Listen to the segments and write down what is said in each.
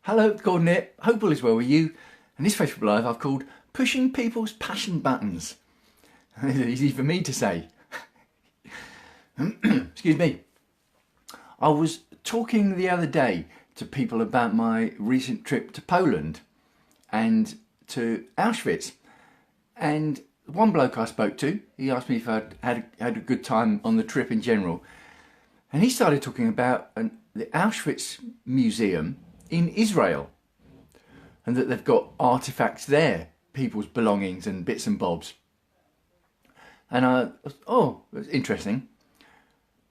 Hello, Gordon here. Hope all is well with you. And this Facebook Live I've called Pushing People's Passion Buttons. It's easy for me to say. Excuse me. I was talking the other day to people about my recent trip to Poland and to Auschwitz. And one bloke I spoke to, he asked me if I'd had a good time on the trip in general. And he started talking about the Auschwitz Museum in Israel, and that they've got artifacts there, people's belongings and bits and bobs. And that's interesting,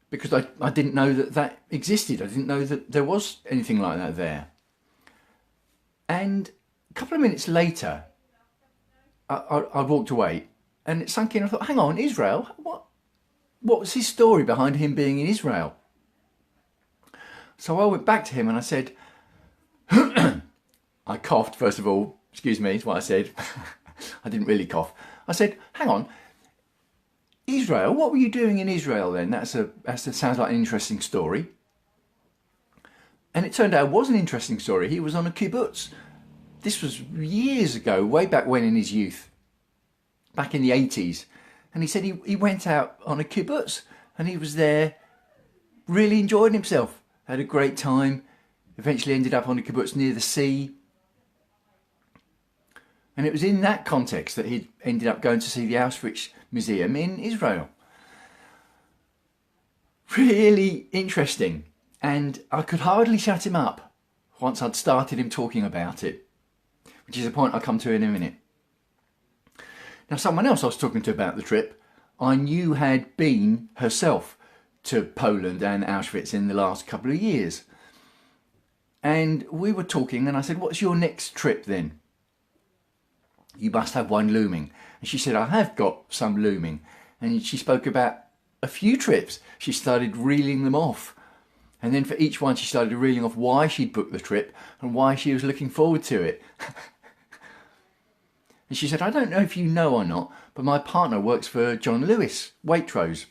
because I didn't know that existed. I didn't know that there was anything like that there. And a couple of minutes later, I walked away, and it sunk in. I thought, hang on, Israel? What was his story behind him being in Israel? So I went back to him and I said, I coughed first of all, excuse me, is what I said. I didn't really cough. I said, hang on, Israel, what were you doing in Israel then? That sounds like an interesting story. And it turned out it was an interesting story. He was on a kibbutz. This was years ago, way back when in his youth, back in the 80s. And he said he went out on a kibbutz and he was there really enjoying himself, had a great time. Eventually ended up on a kibbutz near the sea. And it was in that context that he ended up going to see the Auschwitz Museum in Israel. Really interesting. And I could hardly shut him up once I'd started him talking about it, which is a point I'll come to in a minute. Now, someone else I was talking to about the trip, I knew had been herself to Poland and Auschwitz in the last couple of years. And we were talking and I said, what's your next trip then? You must have one looming. And she said, I have got some looming. And she spoke about a few trips. She started reeling them off. And then for each one, she started reeling off why she'd booked the trip and why she was looking forward to it. And she said, I don't know if you know or not, but my partner works for John Lewis, Waitrose,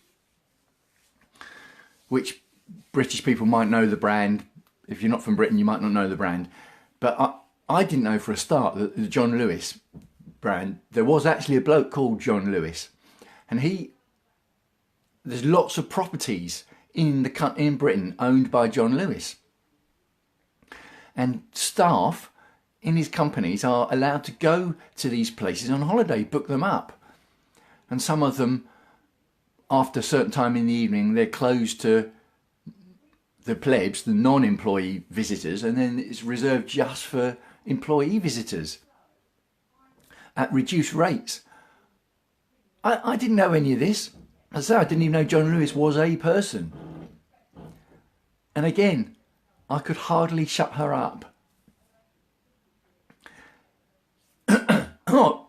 which British people might know the brand. If you're not from Britain, you might not know the brand. But I didn't know for a start that the John Lewis brand, there was actually a bloke called John Lewis. And there's lots of properties in Britain owned by John Lewis. And staff in his companies are allowed to go to these places on holiday, book them up. And some of them, after a certain time in the evening, they're closed to the plebs, the non-employee visitors, and then it's reserved just for employee visitors at reduced rates. I didn't know any of this. As I say, I didn't even know John Lewis was a person. And again, I could hardly shut her up. Oh,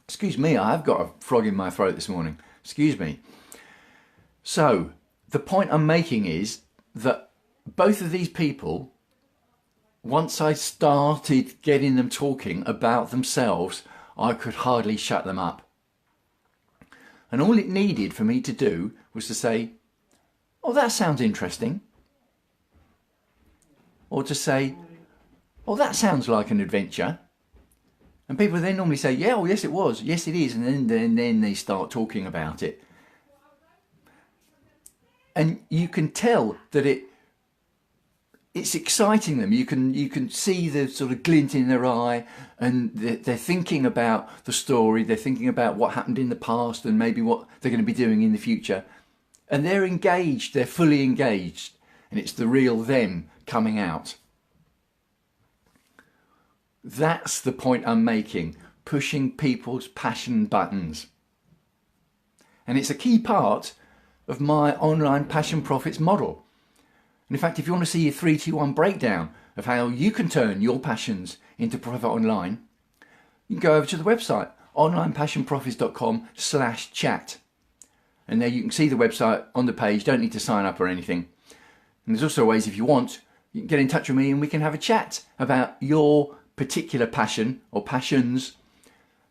excuse me, I have got a frog in my throat this morning. Excuse me. So, the point I'm making is that both of these people, once I started getting them talking about themselves, I could hardly shut them up. And all it needed for me to do was to say, oh, that sounds interesting. Or to say, oh, that sounds like an adventure. And people then normally say, yeah, oh, yes, it was. Yes, it is. And then they start talking about it. And you can tell that it's exciting them. You can see the sort of glint in their eye, and they're thinking about the story. They're thinking about what happened in the past and maybe what they're going to be doing in the future. And they're engaged. They're fully engaged. And it's the real them coming out. That's the point I'm making. Pushing people's passion buttons. And it's a key part of my online passion profits model. And in fact, if you want to see a 3-2-1 breakdown of how you can turn your passions into profit online, you can go over to the website, onlinepassionprofits.com/chat. And there you can see the website on the page. Don't need to sign up or anything. And there's also ways, if you want, you can get in touch with me and we can have a chat about your particular passion or passions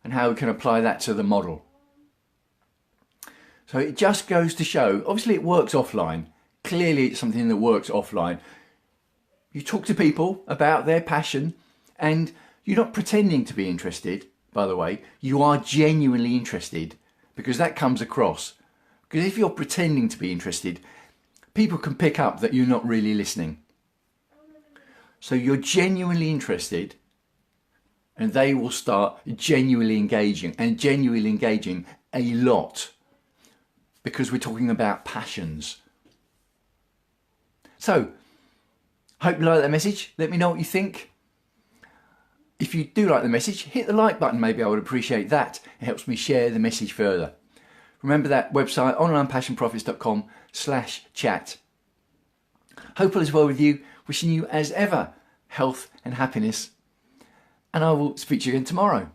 and how we can apply that to the model. So it just goes to show, obviously it works offline. Clearly it's something that works offline. You talk to people about their passion, and you're not pretending to be interested, by the way. You are genuinely interested, because that comes across. Because if you're pretending to be interested, people can pick up that you're not really listening. So you're genuinely interested, and they will start genuinely engaging, and genuinely engaging a lot, because we're talking about passions. So, hope you like that message. Let me know what you think. If you do like the message, hit the like button. Maybe I would appreciate that. It helps me share the message further. Remember that website, onlinepassionprofits.com/chat. Hope all is well with you. Wishing you, as ever, health and happiness. And I will speak to you again tomorrow.